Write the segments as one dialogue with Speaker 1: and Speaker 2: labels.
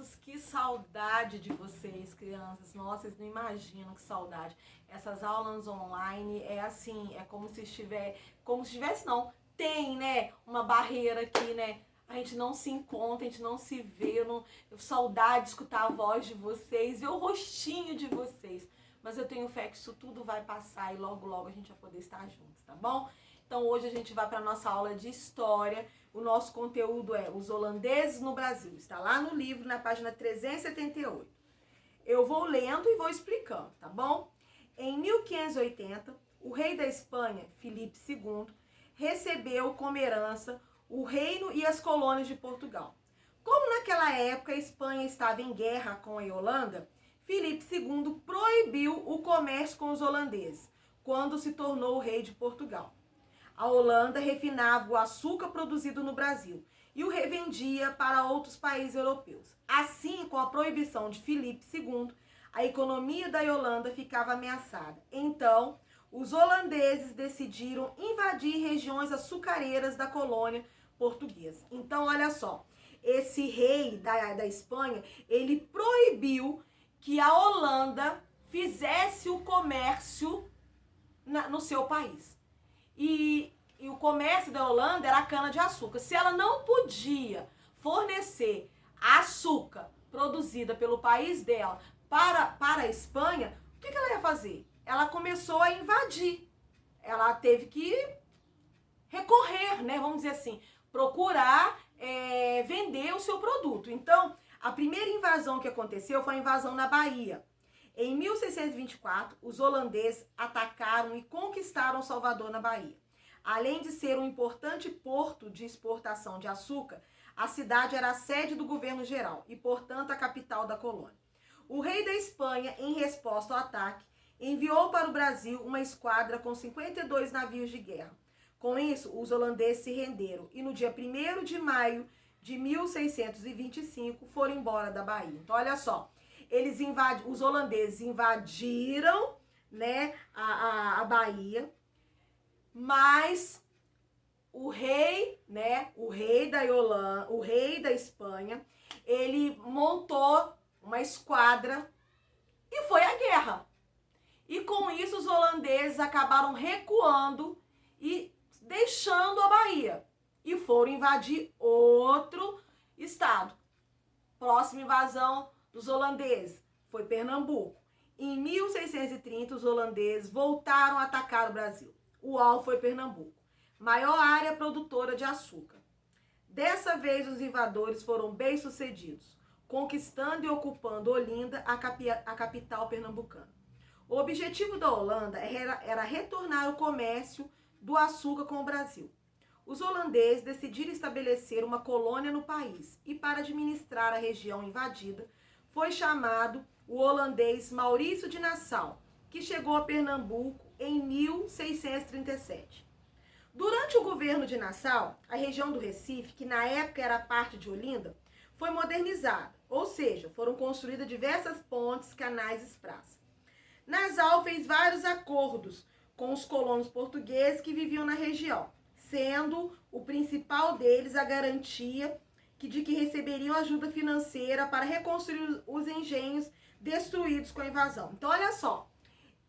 Speaker 1: queridos, que saudade de vocês, crianças. Nossa, vocês não imaginam que saudade. Essas aulas online é assim, é como se estivesse não, tem, né, uma barreira aqui, né? A gente não se encontra, a gente não se vê, saudade de escutar a voz de vocês, ver o rostinho de vocês. Mas eu tenho fé que isso tudo vai passar e logo, logo a gente vai poder estar juntos, tá bom? Então hoje a gente vai para a nossa aula de história. O nosso conteúdo é Os Holandeses no Brasil. Está lá no livro, na página 378. Eu vou lendo e vou explicando, tá bom? Em 1580, o rei da Espanha, Filipe II, recebeu como herança o reino e as colônias de Portugal. Como naquela época a Espanha estava em guerra com a Holanda, Filipe II proibiu o comércio com os holandeses, quando se tornou o rei de Portugal. A Holanda refinava o açúcar produzido no Brasil e o revendia para outros países europeus. Assim, com a proibição de Filipe II, a economia da Holanda ficava ameaçada. Então, os holandeses decidiram invadir regiões açucareiras da colônia portuguesa. Então, olha só, esse rei da Espanha, ele proibiu que a Holanda fizesse o comércio no seu país. E o comércio da Holanda era a cana-de-açúcar. Se ela não podia fornecer açúcar produzida pelo país dela para a Espanha, o que ela ia fazer? Ela começou a invadir. Ela teve que recorrer, né, vamos dizer assim, procurar vender o seu produto. Então, a primeira invasão que aconteceu foi a invasão na Bahia. Em 1624, os holandeses atacaram e conquistaram Salvador, na Bahia. Além de ser um importante porto de exportação de açúcar, a cidade era a sede do governo geral e, portanto, a capital da colônia. O rei da Espanha, em resposta ao ataque, enviou para o Brasil uma esquadra com 52 navios de guerra. Com isso, os holandeses se renderam e no dia 1º de maio de 1625 foram embora da Bahia. Então, olha só. Os holandeses invadiram, né, a Bahia, mas o rei da Espanha, ele montou uma esquadra e foi à guerra. E com isso os holandeses acabaram recuando e deixando a Bahia e foram invadir outro estado. Próxima invasão dos holandeses foi Pernambuco. Em 1630, os holandeses voltaram a atacar o Brasil. O alvo foi Pernambuco, maior área produtora de açúcar. Dessa vez, os invasores foram bem-sucedidos, conquistando e ocupando Olinda, a capital pernambucana. O objetivo da Holanda era retornar o comércio do açúcar com o Brasil. Os holandeses decidiram estabelecer uma colônia no país e, para administrar a região invadida, foi chamado o holandês Maurício de Nassau, que chegou a Pernambuco em 1637. Durante o governo de Nassau, a região do Recife, que na época era parte de Olinda, foi modernizada, ou seja, foram construídas diversas pontes, canais e praças. Nassau fez vários acordos com os colonos portugueses que viviam na região, sendo o principal deles a garantia de que receberiam ajuda financeira para reconstruir os engenhos destruídos com a invasão. Então, olha só,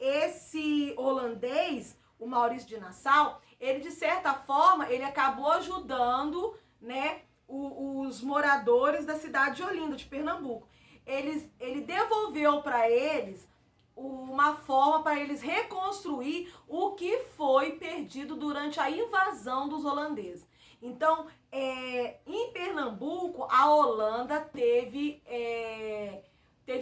Speaker 1: esse holandês, o Maurício de Nassau, ele, de certa forma, ele acabou ajudando, né, os moradores da cidade de Olinda, de Pernambuco. Ele devolveu para eles uma forma para eles reconstruir o que foi perdido durante a invasão dos holandeses. Então, em Pernambuco, a Holanda teve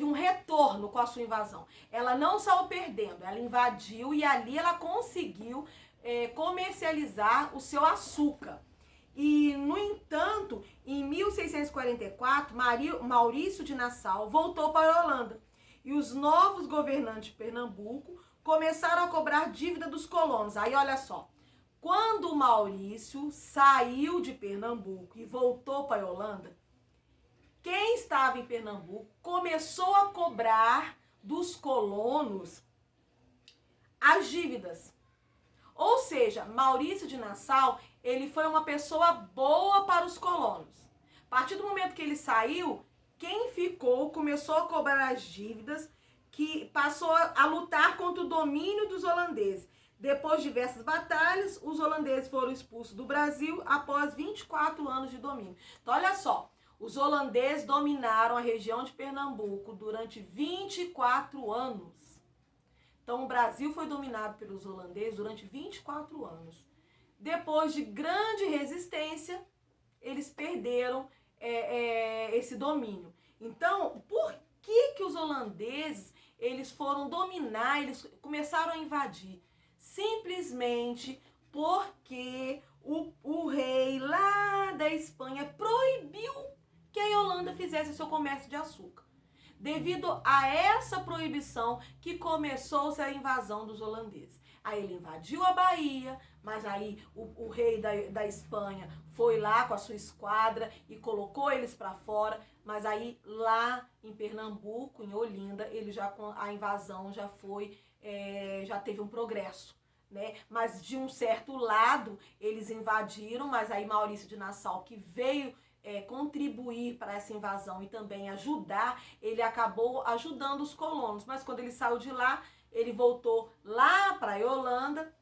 Speaker 1: um retorno com a sua invasão. Ela não saiu perdendo, ela invadiu e ali ela conseguiu comercializar o seu açúcar. E, no entanto, em 1644, Maurício de Nassau voltou para a Holanda. E os novos governantes de Pernambuco começaram a cobrar dívida dos colonos. Aí, olha só, quando o Maurício saiu de Pernambuco e voltou para a Holanda, quem estava em Pernambuco começou a cobrar dos colonos as dívidas. Ou seja, Maurício de Nassau, ele foi uma pessoa boa para os colonos. A partir do momento que ele saiu, quem ficou começou a cobrar as dívidas, que passou a lutar contra o domínio dos holandeses. Depois de diversas batalhas, os holandeses foram expulsos do Brasil após 24 anos de domínio. Então, olha só, os holandeses dominaram a região de Pernambuco durante 24 anos. Então, o Brasil foi dominado pelos holandeses durante 24 anos. Depois de grande resistência, eles perderam esse domínio. Então, por que os holandeses eles foram dominar, eles começaram a invadir? Simplesmente porque o rei lá da Espanha proibiu que a Holanda fizesse seu comércio de açúcar. Devido a essa proibição que começou-se a invasão dos holandeses. Aí ele invadiu a Bahia, mas aí o rei da Espanha foi lá com a sua esquadra e colocou eles para fora. Mas aí lá em Pernambuco, em Olinda, a invasão já foi, já teve um progresso. Né? Mas de um certo lado eles invadiram, mas aí Maurício de Nassau, que veio contribuir para essa invasão e também ajudar, ele acabou ajudando os colonos. Mas quando ele saiu de lá, ele voltou lá para a Holanda.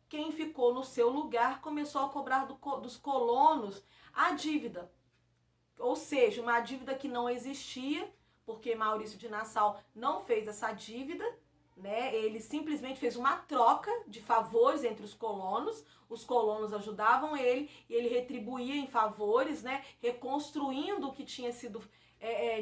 Speaker 1: Quem ficou no seu lugar começou a cobrar dos colonos a dívida. Ou seja, uma dívida que não existia, porque Maurício de Nassau não fez essa dívida, né? Ele simplesmente fez uma troca de favores entre os colonos ajudavam ele e ele retribuía em favores, né? Reconstruindo o que tinha sido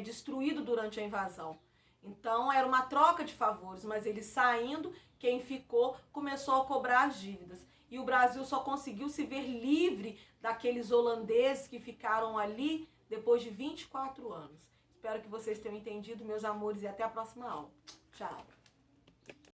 Speaker 1: destruído durante a invasão. Então era uma troca de favores, mas ele saindo, quem ficou começou a cobrar as dívidas. E o Brasil só conseguiu se ver livre daqueles holandeses que ficaram ali depois de 24 anos. Espero que vocês tenham entendido, meus amores, e até a próxima aula. Tchau!